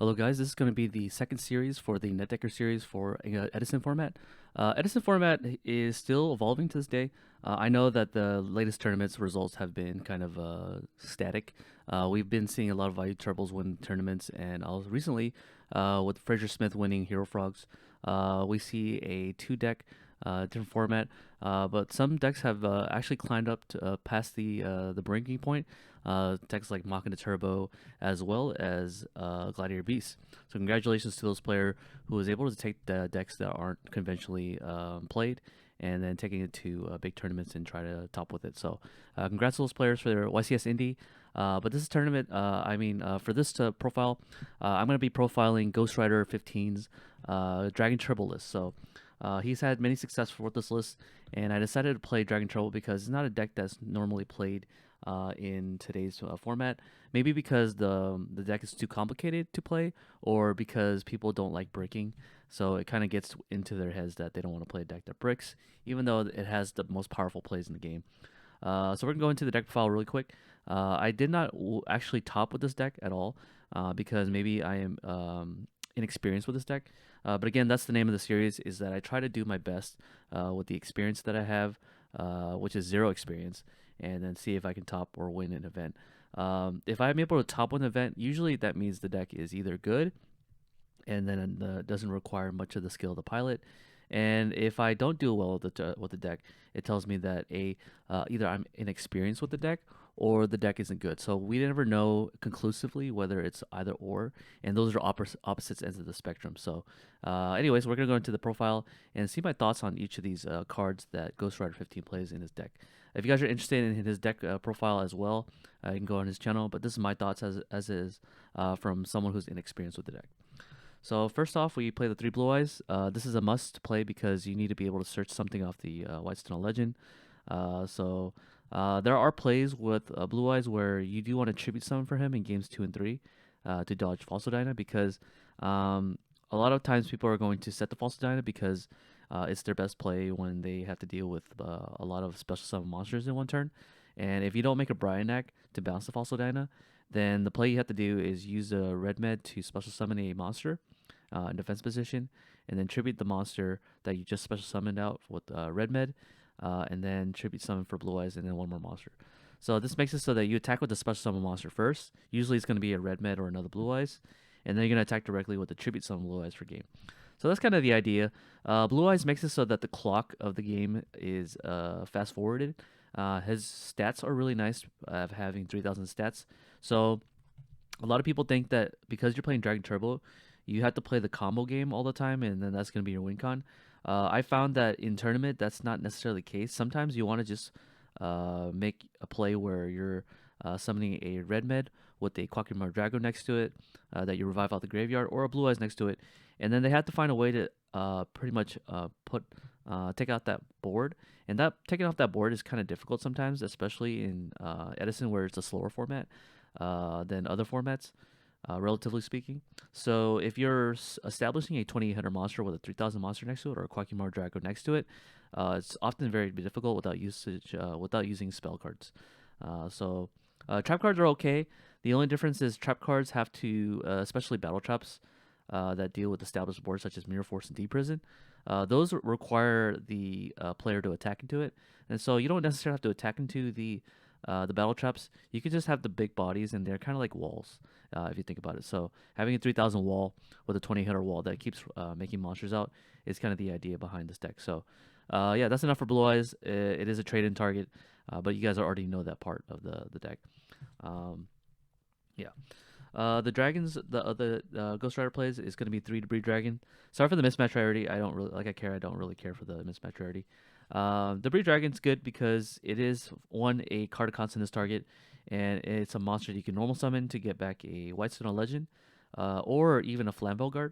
Hello guys, this is going to be the second series for the Netdecker series for Edison format. Edison format is still evolving to this day. I know that the latest tournaments results have been kind of static. We've been seeing a lot of IU Turtles win tournaments, and also recently, with Fraser Smith winning Hero Frogs, we see a different format. But some decks have actually climbed up to, past the breaking point. Decks like Machina Turbo, as well as Gladiator Beast. So congratulations to those player who was able to take the decks that aren't conventionally played, and then taking it to big tournaments and try to top with it. So congrats to those players for their YCS Indy. But this is tournament. For this profile, I'm going to be profiling Ghost Rider 15's Dragon Turbo list. So he's had many success for this list, and I decided to play Dragon Turbo because it's not a deck that's normally played in today's format. Maybe because the deck is too complicated to play, or because people don't like breaking. So it kind of gets into their heads that they don't want to play a deck that bricks, even though it has the most powerful plays in the game. So we're gonna go into the deck profile really quick. I did not actually top with this deck at all, because maybe I am inexperienced with this deck. But again, that's the name of the series, is that I try to do my best with the experience that I have, which is zero experience, and then see if I can top or win an event. If I'm able to top one event, usually that means the deck is either good, and then doesn't require much of the skill of the pilot. And if I don't do well with the deck, it tells me that either I'm inexperienced with the deck, or the deck isn't good. So we never know conclusively whether it's either or, and those are opposites ends of the spectrum. So anyways, we're going to go into the profile and see my thoughts on each of these cards that Ghost Rider 15 plays in his deck. If you guys are interested in his deck profile as well, you can go on his channel, but this is my thoughts as is from someone who's inexperienced with the deck. So first off, we play the 3 Blue Eyes. This is a must play because you need to be able to search something off the Whitestone Legend. There are plays with Blue Eyes where you do want to tribute summon for him in games 2 and 3 to dodge Falsodyna, because a lot of times people are going to set the Falsodyna because it's their best play when they have to deal with a lot of special summon monsters in one turn. And if you don't make a Bryanak to bounce the Falsodyna, then the play you have to do is use a red med to special summon a monster in defense position, and then tribute the monster that you just special summoned out with red med, and then tribute summon for Blue Eyes, and then one more monster. So this makes it so that you attack with the special summon monster first. Usually it's going to be a red med or another Blue Eyes, and then you're going to attack directly with the tribute summon Blue Eyes for game. So that's kind of the idea. Blue Eyes makes it so that the clock of the game is fast forwarded. His stats are really nice, having 3,000 stats. So a lot of people think that because you're playing Dragon Turbo, you have to play the combo game all the time, and then that's going to be your win con. I found that in tournament, that's not necessarily the case. Sometimes you want to just make a play where you're summoning a red med with a Quackmar Drago next to it that you revive out the graveyard, or a Blue Eyes next to it, and then they have to find a way to pretty much take out that board. And that taking off that board is kind of difficult sometimes, especially in Edison, where it's a slower format than other formats, relatively speaking. So if you're establishing a 2800 monster with a 3000 monster next to it, or a Quackmar Drago next to it, it's often very difficult without using spell cards. Trap cards are okay. The only difference is trap cards have to, especially battle traps that deal with established boards such as Mirror Force and Deep Prison. Those require the player to attack into it, and so you don't necessarily have to attack into the battle traps. You can just have the big bodies, and they're kind of like walls, if you think about it. So having a 3000 wall with a 2000 wall that keeps making monsters out is kind of the idea behind this deck. So yeah, that's enough for Blue Eyes. It is a trade-in target, but you guys already know that part of the deck. Yeah. The dragons, the other Ghost Rider plays is going to be 3 Debris Dragon. Sorry for the mismatch rarity. I don't really I don't really care for the mismatch rarity. Debris Dragon's good because it is a card constant this target, and it's a monster you can normal summon to get back a Whitestone Legend, or even a Flamvel Guard.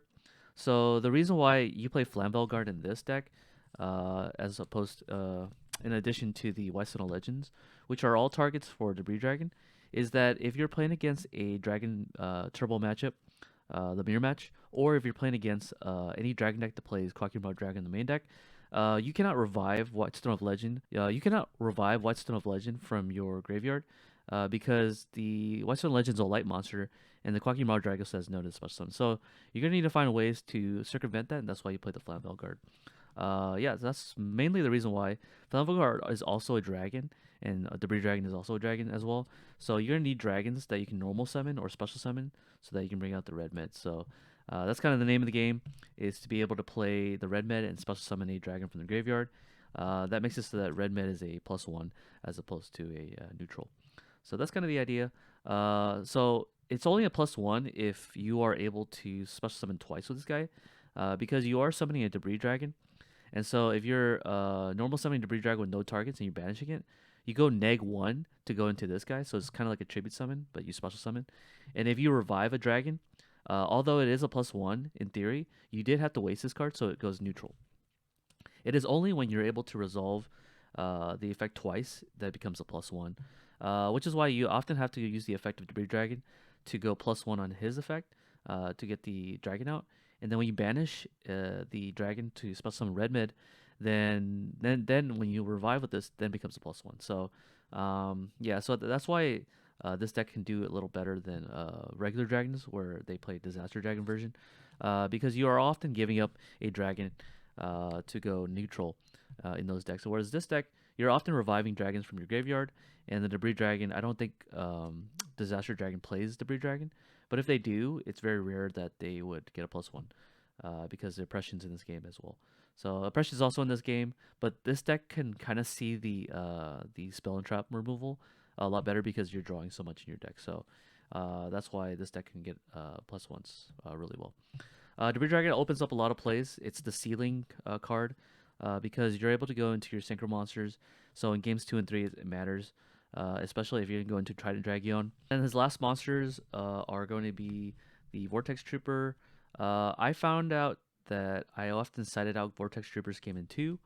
So the reason why you play Flamvel Guard in this deck, as opposed in addition to the Whitestone Legends, which are all targets for Debris Dragon, is that if you're playing against a Dragon Turbo matchup, the mirror match, or if you're playing against any Dragon deck that plays Quackmar Dragon in the main deck, you cannot revive Whitestone of Legend. You cannot revive Whitestone of Legend from your graveyard because the Whitestone Legend's a light monster, and the Quacky Mar Drago says no to special summon. So you're gonna need to find ways to circumvent that, and that's why you play the Flammable Guard. Yeah, that's mainly the reason why. Flammable Guard is also a dragon, and Debris Dragon is also a dragon as well. So you're gonna need dragons that you can normal summon or special summon, so that you can bring out the red med. So that's kind of the name of the game, is to be able to play the red med and special summon a dragon from the graveyard. That makes it so that red med is a +1 as opposed to a neutral. So that's kind of the idea. So it's only a +1 if you are able to special summon twice with this guy, because you are summoning a Debris Dragon. And so if you're normal summoning Debris Dragon with no targets and you're banishing it, you go -1 to go into this guy. So it's kind of like a tribute summon, but you special summon. And if you revive a dragon, although it is a +1 in theory, you did have to waste this card, so it goes neutral. It is only when you're able to resolve the effect twice that it becomes a +1, which is why you often have to use the effect of Debris Dragon to go +1 on his effect to get the dragon out. And then when you banish the dragon to special summon red mid, then when you revive with this, then it becomes a +1. So yeah, so that's why this deck can do a little better than regular dragons, where they play Disaster Dragon version, because you are often giving up a dragon to go neutral in those decks. Whereas this deck, you're often reviving dragons from your graveyard, and the Debris Dragon, I don't think Disaster Dragon plays Debris Dragon, but if they do, it's very rare that they would get a +1 because the Oppression's in this game as well. So Oppression is also in this game, but this deck can kind of see the spell and trap removal a lot better because you're drawing so much in your deck. So that's why this deck can get +1s really well. Debris Dragon opens up a lot of plays. It's the ceiling card because you're able to go into your synchro monsters. So in games 2 and 3, it matters, especially if you're going to go into Trident Dragon. And his last monsters are going to be the Vortex Trooper. I found out that I often cited out Vortex Troopers game in 2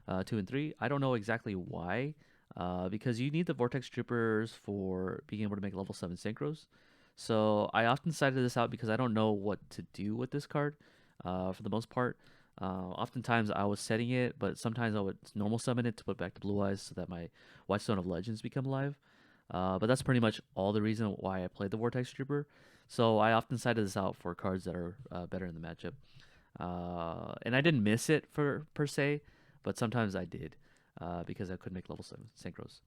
and 3. I don't know exactly why, because you need the Vortex Troopers for being able to make level 7 synchros. So I often cited this out because I don't know what to do with this card for the most part. Oftentimes I was setting it, but sometimes I would normal summon it to put back to Blue Eyes so that my Whitestone of Legends become alive. But that's pretty much all the reason why I played the Vortex Trooper. So I often cited this out for cards that are better in the matchup. And I didn't miss it per se, but sometimes I did because I couldn't make level 7 synchros.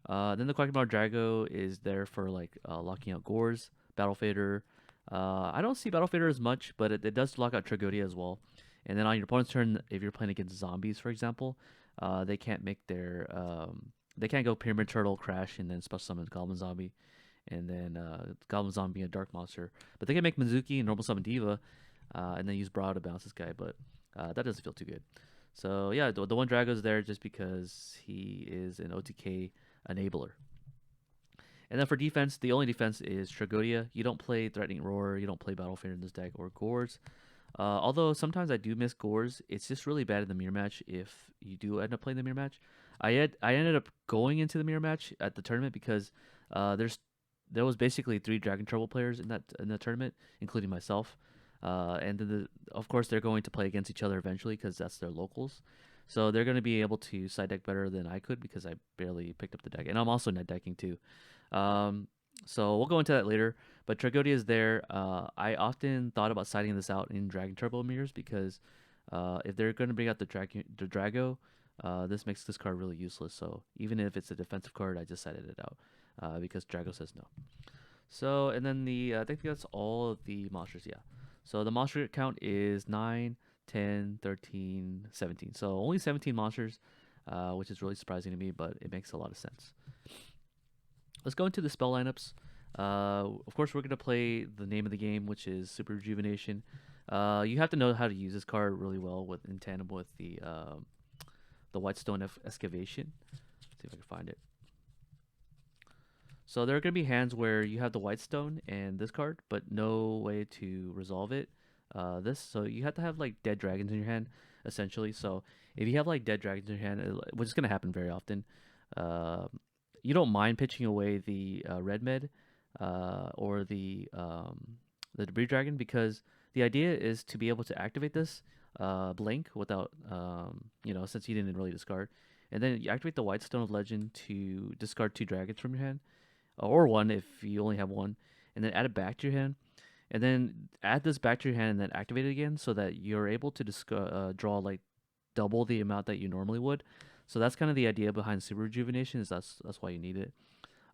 Then the Quackmire Drago is there for like locking out Gores, Battle Fader. I don't see Battle Fader as much, but it does lock out Tragodia as well. And then on your opponent's turn, if you're playing against zombies, for example, they can't make their they can't go Pyramid Turtle, Crash, and then special summon Goblin Zombie, and then Goblin Zombie being a Dark Monster. But they can make Mizuki and normal summon Diva, and then use Brow to bounce this guy. But that doesn't feel too good. So yeah, the one Drago's there just because he is an OTK enabler. And then for defense, the only defense is Tragodia. You don't play Threatening Roar, you don't play Battle Fader in this deck, or Gores. Although sometimes I do miss Gores, it's just really bad in the mirror match if you do end up playing the mirror match. I ended up going into the mirror match at the tournament because there was basically 3 Dragon Trouble players in the tournament, including myself. And of course they're going to play against each other eventually because that's their locals. So they're going to be able to side deck better than I could because I barely picked up the deck, and I'm also net decking too. So we'll go into that later. But Tragodia is there. I often thought about siding this out in Dragon Turbo mirrors because if they're going to bring out the Drago, this makes this card really useless. So even if it's a defensive card, I just sided it out because Drago says no. So and then I think that's all of the monsters. Yeah. So the monster count is 9, 10, 13, 17. So only 17 monsters, which is really surprising to me, but it makes a lot of sense. Let's go into the spell lineups. Of course, we're going to play the name of the game, which is Super Rejuvenation. You have to know how to use this card really well in tandem with the Whitestone Excavation. Let's see if I can find it. So there are going to be hands where you have the Whitestone and this card, but no way to resolve it. So you have to have like dead dragons in your hand, essentially. So if you have like dead dragons in your hand, which is going to happen very often, you don't mind pitching away the red med or the debris dragon, because the idea is to be able to activate this blink without since you didn't really discard, and then you activate the Whitestone of Legend to discard 2 dragons from your hand. or one if you only have one, and then add it back to your hand, and then add this back to your hand and then activate it again so that you're able to draw like double the amount that you normally would. So that's kind of the idea behind super rejuvenation. Is that's why you need it.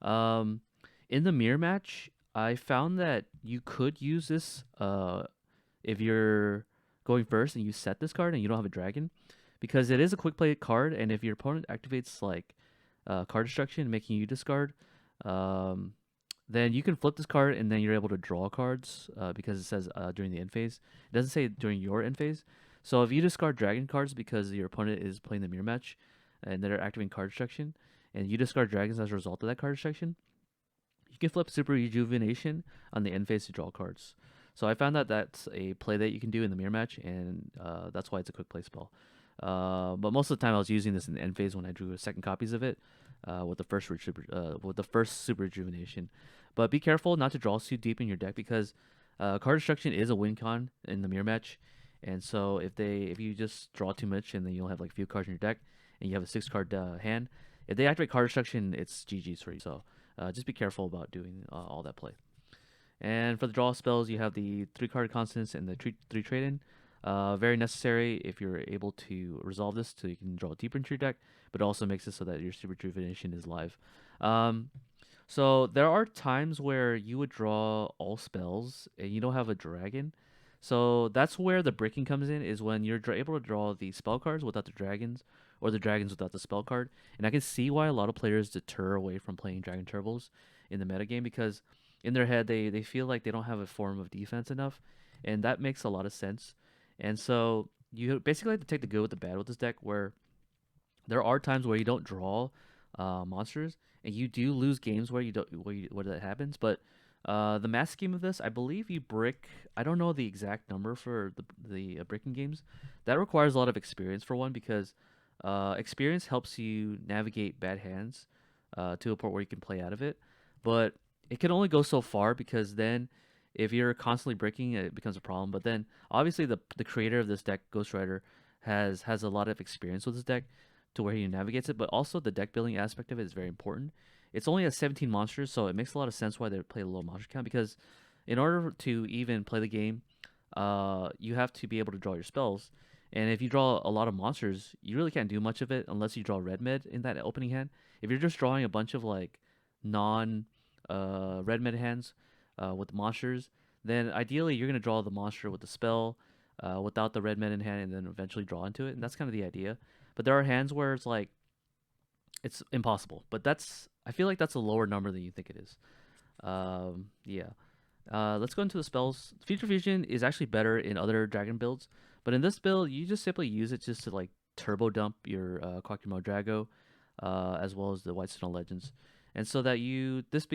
Um, in the mirror match, I found that you could use this if you're going first and you set this card and you don't have a dragon, because it is a quick play card, and if your opponent activates like card destruction, making you discard, um, then you can flip this card and then you're able to draw cards because it says during the end phase. It doesn't say during your end phase. So if you discard dragon cards because your opponent is playing the mirror match and they're activating card destruction, and you discard dragons as a result of that card destruction, you can flip Super Rejuvenation on the end phase to draw cards. So I found that that's a play that you can do in the mirror match, and that's why it's a quick play spell. But most of the time, I was using this in the end phase when I drew second copies of it with the first Super Rejuvenation. But be careful not to draw too deep in your deck because card destruction is a win con in the mirror match, and so if you just draw too much and then you'll have like a few cards in your deck and you have a 6 card hand, if they activate card destruction, it's GG's for you. So just be careful about doing all that play. And for the draw spells, you have the 3 card constants and the 3 trade in. Very necessary if you're able to resolve this so you can draw deeper into your deck, but it also makes it so that your Super Rejuvenation is live. So there are times where you would draw all spells and you don't have a dragon. So that's where the breaking comes in, is when you're able to draw the spell cards without the dragons, or the dragons without the spell card. And I can see why a lot of players deter away from playing Dragon Turbos in the metagame, because in their head they feel like they don't have a form of defense enough, and that makes a lot of sense. And so you basically have to take the good with the bad with this deck, where there are times where you don't draw monsters, and you do lose games where you don't where that happens. But the mass scheme of this, I believe you brick. I don't know the exact number for the bricking games. That requires a lot of experience for one, because experience helps you navigate bad hands to a point where you can play out of it. But it can only go so far, because then if you're constantly breaking, it becomes a problem. But then obviously the creator of this deck, Ghost Rider, has a lot of experience with this deck to where he navigates it. But also the deck building aspect of it is very important. It's only at 17 monsters, so it makes a lot of sense why they play a low monster count, because in order to even play the game, you have to be able to draw your spells. And if you draw a lot of monsters, you really can't do much of it unless you draw red med in that opening hand. If you're just drawing a bunch of like non red med hands with monsters, then ideally you're gonna draw the monster with the spell without the red med in hand, and then eventually draw into it. And that's kind of the idea. But there are hands where it's like it's impossible. But I feel like that's a lower number than you think it is. Yeah. Let's go into the spells. Future Fusion is actually better in other dragon builds, but in this build, you just simply use it just to like turbo dump your Quackimo Drago, as well as the Whitestone Legends, and so that this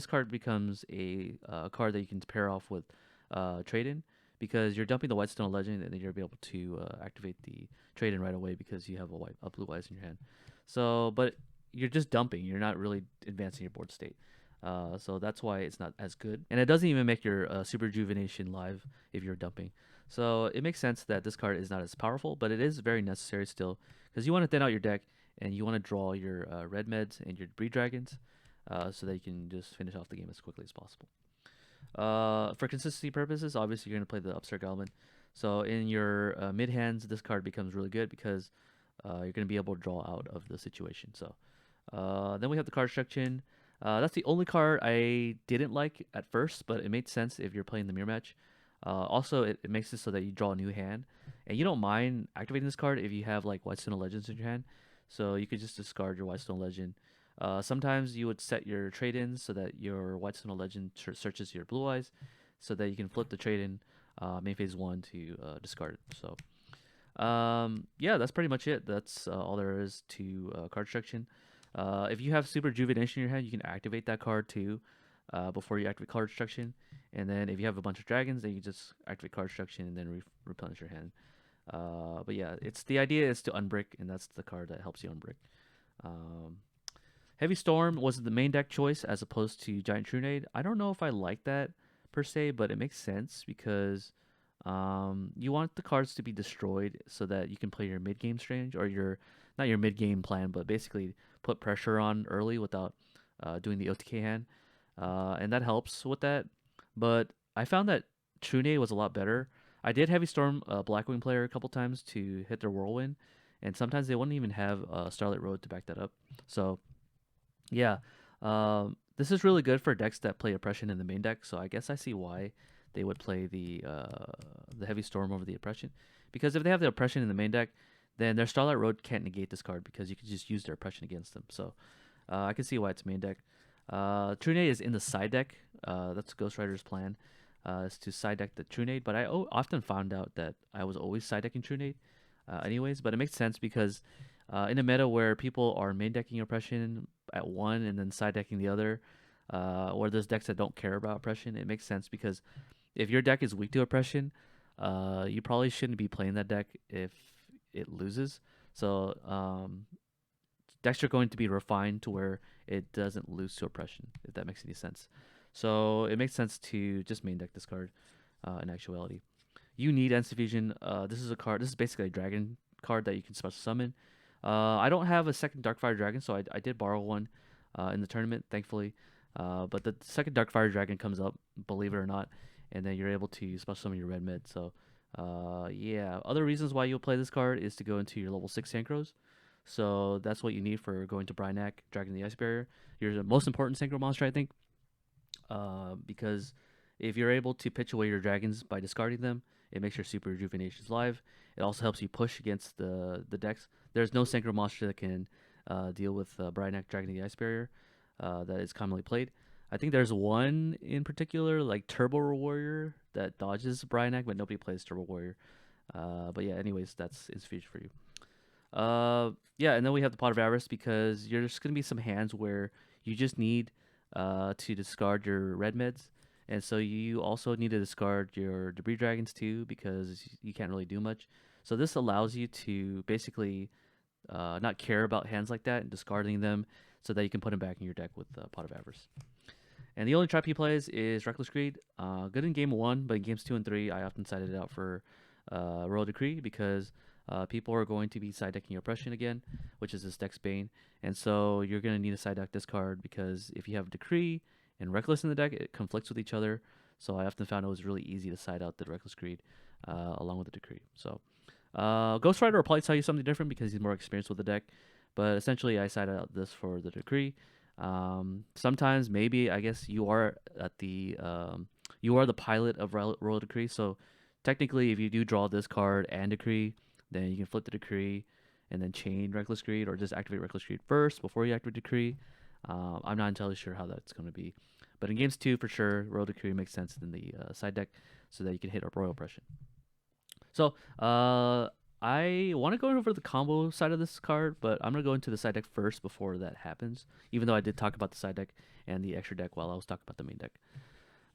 card becomes a card that you can pair off with trade in, because you're dumping the Whitestone Legend and then you'll be able to activate the trade in right away because you have a blue eyes in your hand. So, but you're just dumping. You're not really advancing your board state. So that's why it's not as good. And it doesn't even make your Super Rejuvenation live if you're dumping. So it makes sense that this card is not as powerful, but it is very necessary still, because you want to thin out your deck and you want to draw your red meds and your breed dragons so that you can just finish off the game as quickly as possible. For consistency purposes, obviously you're going to play the Upstart Goblin. So in your mid hands, this card becomes really good because you're going to be able to draw out of the situation. So then we have the card destruction. That's the only card I didn't like at first, but it made sense if you're playing the mirror match. Also, it makes it so that you draw a new hand, and you don't mind activating this card if you have like Whitestone Legends in your hand. So you could just discard your Whitestone Legend. Sometimes you would set your trade-ins so that your Whitestone Legend searches your blue eyes, so that you can flip the trade-in main phase 1 to discard it. So yeah, that's pretty much it. That's all there is to card destruction. If you have Super Rejuvenation in your hand, you can activate that card too before you activate card destruction. And then if you have a bunch of dragons, then you just activate card destruction and then replenish your hand. But yeah, the idea is to unbrick, and that's the card that helps you unbrick. Heavy Storm was the main deck choice as opposed to Giant Trunade. I don't know if I like that per se, but it makes sense because you want the cards to be destroyed so that you can play your mid game strange, or not your mid game plan, but basically put pressure on early without doing the OTK hand, and that helps with that. But I found that Trune was a lot better. I did Heavy Storm Blackwing player a couple times to hit their Whirlwind, and sometimes they wouldn't even have Starlight Road to back that up. So yeah, this is really good for decks that play Oppression in the main deck. So I guess I see why they would play the Heavy Storm over the Oppression, because if they have the Oppression in the main deck, then their Starlight Road can't negate this card because you can just use their Oppression against them. So I can see why it's main deck. Trunade is in the side deck. That's Ghost Rider's plan, is to side deck the Trunade. But I often found out that I was always side decking Trunade, anyways. But it makes sense because in a meta where people are main decking Oppression at one and then side decking the other, or there's decks that don't care about Oppression, it makes sense because if your deck is weak to Oppression, you probably shouldn't be playing that deck if it loses. So decks are going to be refined to where it doesn't lose to Oppression, if that makes any sense. So it makes sense to just main deck this card in actuality. You need Instant Fusion. This is a card. This is basically a dragon card that you can special summon. I don't have a second Darkfire Dragon, so I did borrow one in the tournament, thankfully. But the second Darkfire Dragon comes up, believe it or not, and then you're able to special summon your red mid. So yeah, other reasons why you'll play this card is to go into your level 6 Synchros. So that's what you need for going to Brinac, Dragon the Ice Barrier. You're the most important Synchro monster, I think, because if you're able to pitch away your dragons by discarding them, it makes your Super Rejuvenations live. It also helps you push against the decks. There's no Synchro monster that can deal with Brinac, Dragon the Ice Barrier that is commonly played. I think there's one in particular, like Turbo Warrior, that dodges Brinac, but nobody plays Turbo Warrior. But yeah, anyways, that's insufficient for you. Yeah, and then we have the Pot of Avarice because there's going to be some hands where you just need to discard your red mids, and so you also need to discard your Debris Dragons too because you can't really do much. So this allows you to basically not care about hands like that and discarding them so that you can put them back in your deck with Pot of Avarice. And the only trap he plays is Reckless Greed. Good in game 1, but in games 2 and 3, I often sided it out for Royal Decree because people are going to be side decking Oppression again, which is this deck's bane. And so you're going to need to side deck this card because if you have Decree and Reckless in the deck, it conflicts with each other. So I often found it was really easy to side out the Reckless Greed along with the Decree. So Ghost Rider will probably tell you something different because he's more experienced with the deck. But essentially, I sided out this for the Decree. Sometimes maybe I guess you are at the you are the pilot of Royal Decree. So technically, if you do draw this card and Decree, then you can flip the Decree and then chain Reckless Greed, or just activate Reckless Greed first before you activate Decree. I'm not entirely sure how that's going to be, but in games 2 for sure, Royal Decree makes sense in the side deck so that you can hit a Royal Oppression. So I want to go over the combo side of this card, but I'm going to go into the side deck first before that happens, even though I did talk about the side deck and the extra deck while I was talking about the main deck.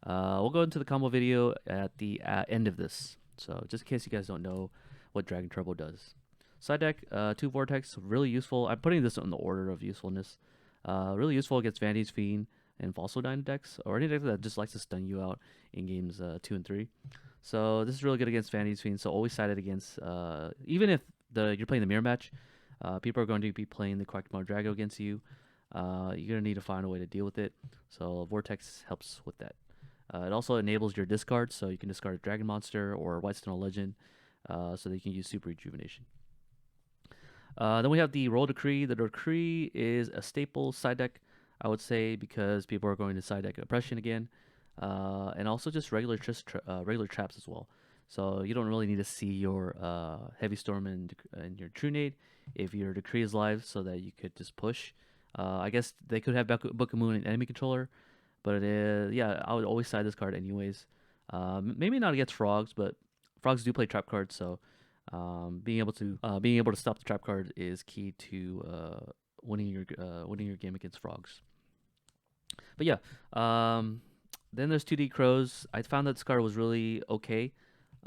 We'll go into the combo video at the end of this. So just in case you guys don't know what Dragon Turbo does. Side deck, 2 Vortex, really useful. I'm putting this in the order of usefulness. Really useful against Vanity's Fiend and Fossil Dyna decks, or any deck that just likes to stun you out in games 2 and 3. So this is really good against Vanity's Fiend. So always side it against, even if you're playing the mirror match, people are going to be playing the Quackmore Drago against you. You're gonna need to find a way to deal with it. So Vortex helps with that. It also enables your discard, so you can discard a Dragon Monster or a Whitestone Legend, so that you can use Super Rejuvenation. Then we have the Royal Decree. The Decree is a staple side deck, I would say, because people are going to side deck Oppression again. And also just regular traps as well. So you don't really need to see your Heavy Storm and your Trunade if your Decree is live, so that you could just push. I guess they could have Book of Moon and Enemy Controller, but yeah, I would always side this card anyways. Maybe not against Frogs, but Frogs do play trap cards, so being able to stop the trap card is key to winning your game against Frogs. But yeah, then there's 2D Crows. I found that this card was really okay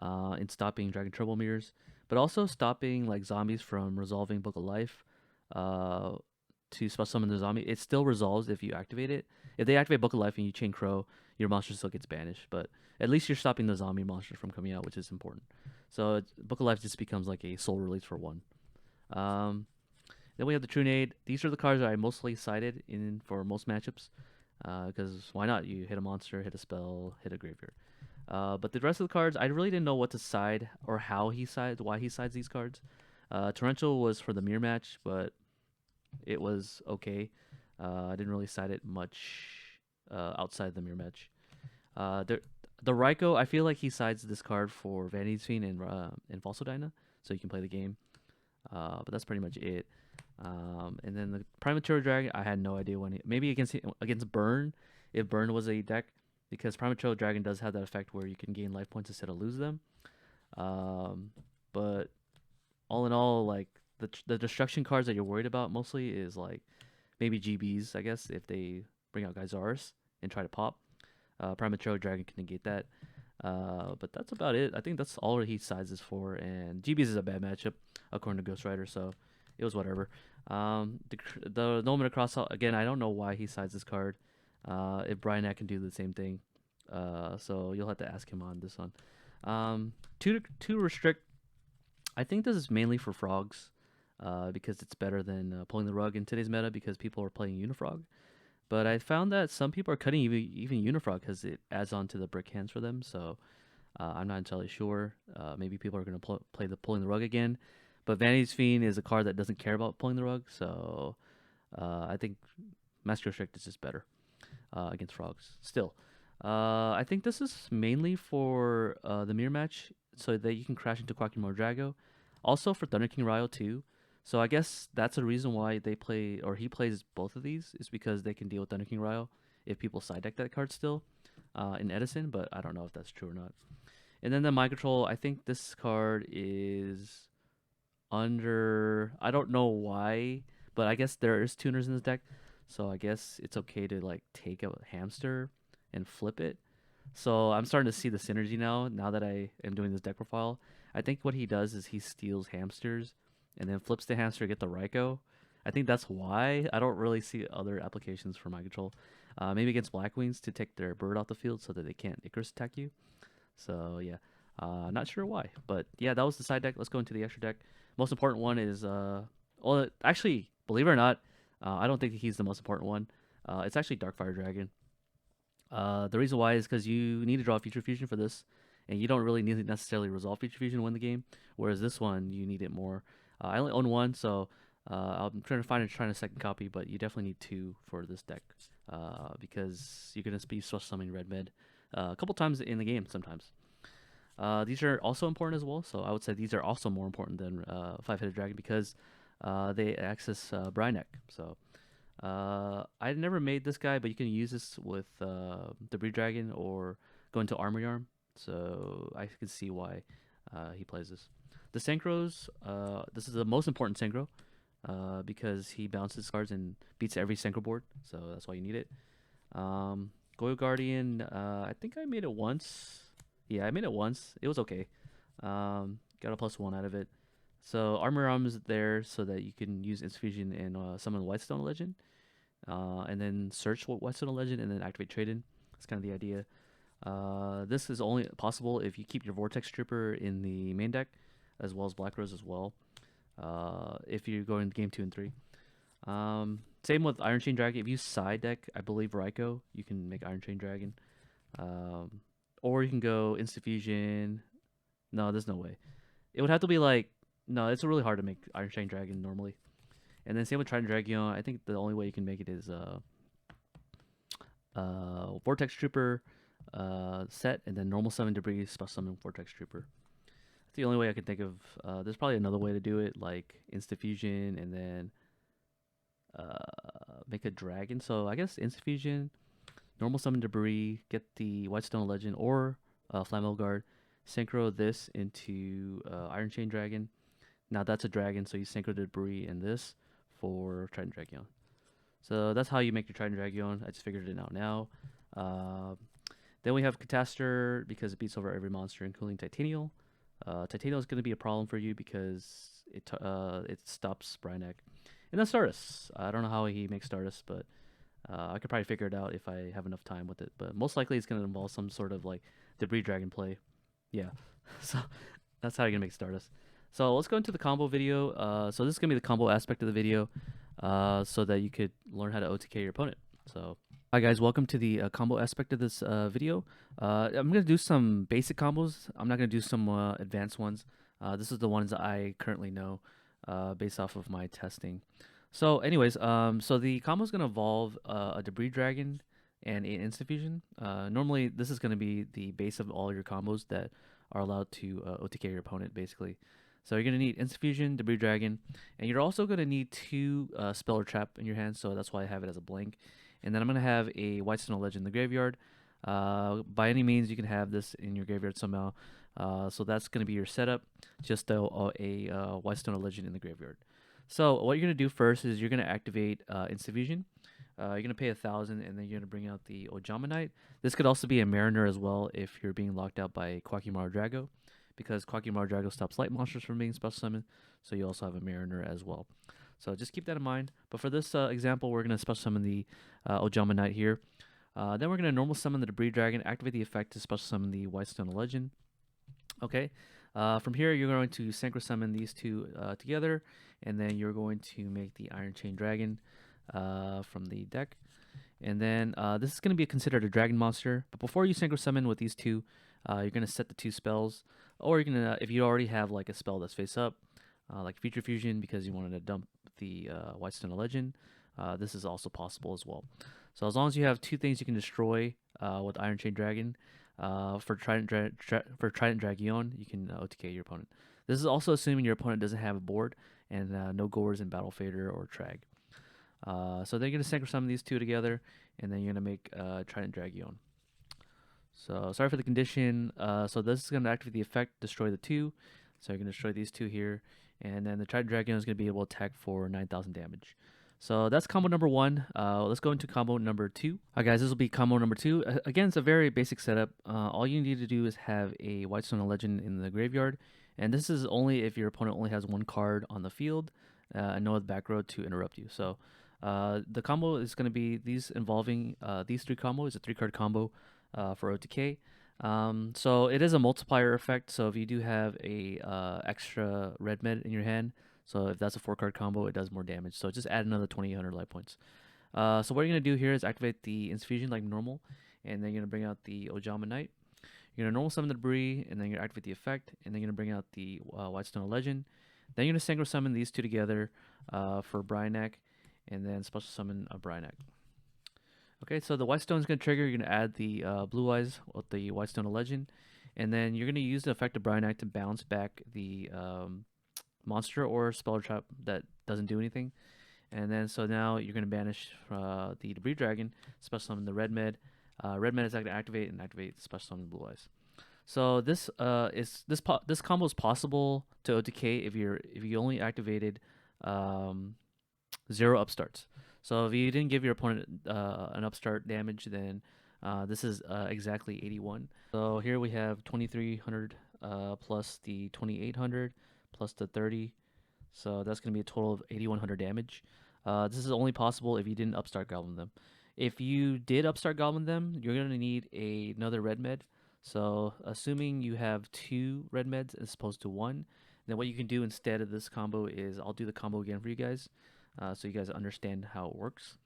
in stopping Dragon Turbo Mirrors, but also stopping like zombies from resolving Book of Life to special summon the zombie. It still resolves if you activate it. If they activate Book of Life and you chain Crow, your monster still gets banished, but at least you're stopping the zombie monster from coming out, which is important. So Book of Life just becomes like a soul release for 1. Then we have the Trunade. These are the cards that I mostly sided in for most matchups. Because why not? You hit a monster, hit a spell, hit a graveyard. But the rest of the cards, I really didn't know what to side or how he sides, why he sides these cards. Torrential was for the mirror match, but it was okay. I didn't really side it much outside the mirror match. The Raikou, I feel like he sides this card for Vanity's Fiend and Falso so you can play the game. But that's pretty much it. And then the Primaterial Dragon, I had no idea when maybe against Burn, if Burn was a deck, because Primaterial Dragon does have that effect where you can gain life points instead of lose them. But all in all, like the destruction cards that you're worried about mostly is like maybe GBs, I guess, if they bring out Gyzaris and try to pop. Primaterial Dragon can negate that. But that's about it. I think that's all he sizes for. And GBs is a bad matchup according to Ghost Rider, so it was whatever. The Nomen Across, again, I don't know why he sides this card. If Bryanek can do the same thing, so you'll have to ask him on this one. Two restrict. I think this is mainly for frogs, because it's better than pulling the rug in today's meta because people are playing Unifrog. But I found that some people are cutting even Unifrog because it adds on to the brick hands for them. So I'm not entirely sure. Maybe people are going to play the pulling the rug again. But Vanity's Fiend is a card that doesn't care about pulling the rug. So I think Master Restrict is just better against frogs. Still, I think this is mainly for the mirror match so that you can crash into Quackmore Drago. Also for Thunder King Ryo too. So I guess that's a reason why they play, or he plays both of these, is because they can deal with Thunder King Ryo if people side deck that card still in Edison, but I don't know if that's true or not. And then the Mind Control, I think this card is under, I don't know why, but I guess there is tuners in this deck, so I guess it's okay to like take a hamster and flip it. So I'm starting to see the synergy now that I am doing this deck profile. I think what he does is he steals hamsters and then flips the hamster to get the Raikou. I think that's why. I don't really see other applications for Mind Control. Maybe against Blackwings to take their bird off the field so that they can't Icarus attack you. So yeah, not sure why, but yeah, that was the side deck. Let's go into the extra deck. Most important one is well, actually, believe it or not, I don't think he's the most important one. It's actually Darkfire Dragon. The reason why is because you need to draw Future Fusion for this, and you don't really need to necessarily resolve Future Fusion to win the game. Whereas this one, you need it more. I only own one, so I'm trying a second copy, but you definitely need two for this deck because you're gonna be special summoning Red Med a couple times in the game sometimes. These are also important as well, so I would say these are also more important than Five-Headed Dragon because they access Bryanek. So I never made this guy, but you can use this with Debris Dragon or go into Armory Arm. So I can see why he plays this. The Synchros, this is the most important Synchro because he bounces cards and beats every Synchro board, so that's why you need it. Goyo Guardian, I think I made it once. Yeah, I made it once. It was okay. Got a +1 out of it. So Armor Arm is there so that you can use Infusion and summon Whitestone Legend. And then search Whitestone Legend and then activate Trade-In. That's kind of the idea. This is only possible if you keep your Vortex Trooper in the main deck, as well as Black Rose as well. If you're going to game 2 and 3. Same with Iron Chain Dragon. If you side deck, I believe Raikou, you can make Iron Chain Dragon. Or you can go Instant Fusion. No, there's no way. It would have to be like, no, it's really hard to make Iron Chain Dragon normally. And then same with Trident Dragon. I think the only way you can make it is Vortex Trooper set, and then normal summon Debris, special summon Vortex Trooper. That's the only way I can think of. There's probably another way to do it, like Instant Fusion, and then make a dragon. So I guess Instant Fusion, normal summon Debris, get the Whitestone Legend or Flammel Guard, synchro this into Iron Chain Dragon. Now that's a dragon, so you synchro Debris and this for Trident Dragon. So that's how you make your Trident Dragon. I just figured it out now. Then we have Catastor because it beats over every monster, including Titanial. Titanial is going to be a problem for you because it stops Bryanek. And then Stardust. I don't know how he makes Stardust, but I could probably figure it out if I have enough time with it. But most likely it's going to involve some sort of like Debris Dragon play. Yeah. So that's how you're going to make Stardust. So let's go into the combo video. So this is gonna be the combo aspect of the video, so that you could learn how to OTK your opponent. So, hi guys, welcome to the combo aspect of this video. I'm gonna do some basic combos. I'm not gonna do some advanced ones. This is the ones that I currently know, based off of my testing. So, anyways, so the combo is gonna involve a debris dragon and an instant fusion. Normally, this is gonna be the base of all your combos that are allowed to OTK your opponent, basically. So you're gonna need instant fusion, debris dragon, and you're also gonna need two spell or trap in your hand. So that's why I have it as a blank. And then I'm gonna have a Whitestone Legend in the graveyard. By any means, you can have this in your graveyard somehow. So that's gonna be your setup. Just a Whitestone Legend in the graveyard. So what you're gonna do first is you're gonna activate instant fusion. You're gonna pay 1,000, and then you're gonna bring out the Ojamanite. This could also be a Mariner as well if you're being locked out by Quakimaru Drago, because Quakimaru Drago stops light monsters from being special summoned. So you also have a Mariner as well. So just keep that in mind. But for this example, we're gonna special summon the Ojamanite here. Then we're gonna normal summon the Debris Dragon, activate the effect to special summon the Whitestone Legend. Okay. From here, you're going to synchro summon these two together, and then you're going to make the Iron Chain Dragon from the deck. And then this is going to be considered a dragon monster. But before you synchro summon with these two, you're going to set the two spells. Or you're going to, if you already have like a spell that's face up, like Future Fusion because you wanted to dump the Whitestone Legend, this is also possible as well. So as long as you have two things you can destroy with Iron Chain Dragon, for Trident Dragion, you can OTK your opponent. This is also assuming your opponent doesn't have a board and no Gores in Battle Fader or Trag. So then you're going to synchro summon these two together, and then you're going to make Trident Dragion. So sorry for the condition. So this is going to activate the effect, destroy the two. So you're going to destroy these two here, and then the Trident Dragion is going to be able to attack for 9,000 damage. So that's combo number one. Let's go into combo number two. Alright guys, this will be combo number two. Again, it's a very basic setup. All you need to do is have a Whitestone Legend in the graveyard, and this is only if your opponent only has one card on the field and no other back row to interrupt you. So the combo is going to be these involving these three combos. It's a 3-card combo for OTK. So it is a multiplier effect. So if you do have a extra red med in your hand, so if that's a 4-card combo, it does more damage. So just add another 2,800 life points. So what you're going to do here is activate the Instant Fusion like normal, and then you're going to bring out the Ojamanite. You're going to normal summon the Debris, and then you're going to activate the effect, and then you're going to bring out the Whitestone Legend. Then you're going to synchro summon these two together for Bryanak, and then special summon a Bryanak. Okay, so the Whitestone is going to trigger. You're going to add the Blue Eyes with the Whitestone Legend, and then you're going to use the effect of Bryanak to bounce back the monster or spell or trap that doesn't do anything. And then so now you're going to banish the Debris Dragon, special summon the Red Med. Red Med is going to activate and activate special summon Blue Eyes. So this combo is possible to OTK if you only activated 0 upstarts. So if you didn't give your opponent an upstart damage, then this is exactly 81. So here we have 2,300 plus the 2,800 plus the 30. So that's going to be a total of 8,100 damage. This is only possible if you didn't upstart goblin them. If you did upstart goblin them, you're going to need another red med. So assuming you have 2 red meds as opposed to 1, then what you can do instead of this combo is I'll do the combo again for you guys, so you guys understand how it works.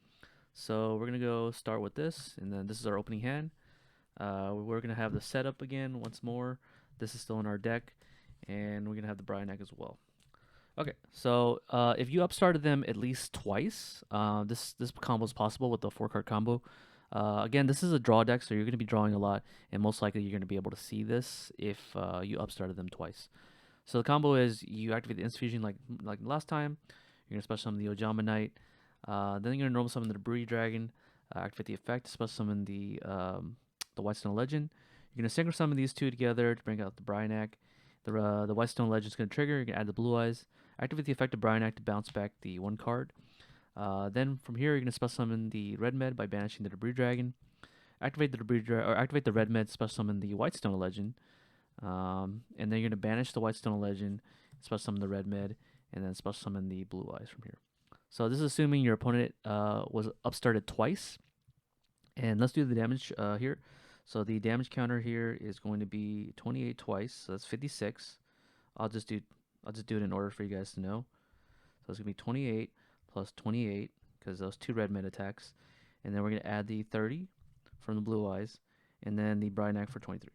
So we're going to go start with this, and then this is our opening hand. We're going to have the setup again once more. This is still in our deck, and we're going to have the Bryanak as well. Okay, so if you upstarted them at least twice, this combo is possible with the 4-card combo. Again, this is a draw deck, so you're going to be drawing a lot, and most likely you're going to be able to see this if you upstarted them twice. So the combo is you activate the Instant Fusion like last time. You're going to special summon the Ojamanite. Then you're going to normal summon the Debris Dragon. Activate the effect, special summon the Whitestone Legend. You're going to synchro summon these two together to bring out the Bryanak. The Whitestone Legend is going to trigger. You're going to add the Blue Eyes. Activate the effect of Bryanak to bounce back the 1 card. Then from here, you're going to special summon the Red Med by banishing the Debris Dragon. Activate the Red Med, special summon the Whitestone Legend. And then you're going to banish the Whitestone Legend, special summon the Red Med, and then special summon the Blue Eyes from here. So this is assuming your opponent was upstarted twice. And let's do the damage here. So the damage counter here is going to be 28 twice, so that's 56. I'll just do I'll just do it in order for you guys to know. So it's gonna be 28 plus 28 because those two red med attacks, and then we're gonna add the 30 from the blue eyes, and then the Brightnack for 23.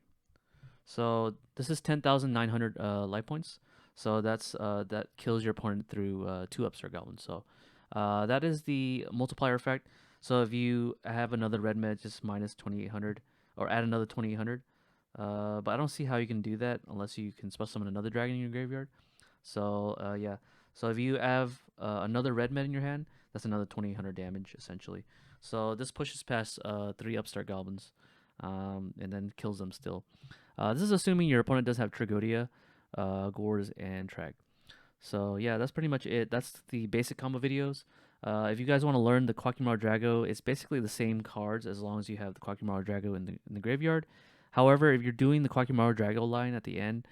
So this is 10,900 life points. So that kills your opponent through 2 upstart goblins. So that is the multiplier effect. So if you have another red med, just minus 2,800 or add another 2,800. But I don't see how you can do that unless you can special summon another dragon in your graveyard. So yeah. So if you have another red med in your hand, that's another 2,800 damage essentially. So this pushes past 3 upstart goblins, and then kills them still. This is assuming your opponent does have Trigodia, Gores, and Trag. So yeah, that's pretty much it. That's the basic combo videos. If you guys want to learn the Quakimaru Drago, it's basically the same cards as long as you have the Quakimaru Drago in the graveyard. However, if you're doing the Quakimaru Drago line at the end,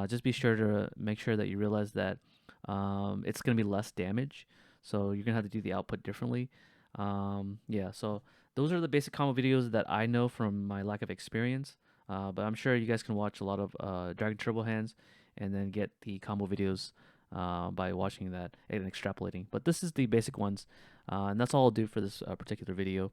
just be sure to make sure that you realize that it's going to be less damage. So you're going to have to do the output differently. Yeah, so those are the basic combo videos that I know from my lack of experience. But I'm sure you guys can watch a lot of Dragon Turbo hands and then get the combo videos by watching that and extrapolating. But this is the basic ones, and that's all I'll do for this particular video.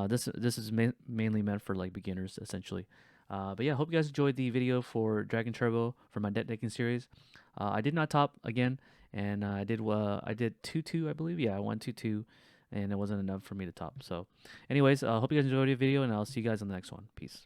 This is mainly meant for like beginners essentially. But yeah, hope you guys enjoyed the video for Dragon Turbo for my deck decking series. I did not top again, and I did 2-2 I believe. Yeah, I won 2-2, and it wasn't enough for me to top. So, anyways, hope you guys enjoyed the video, and I'll see you guys on the next one. Peace.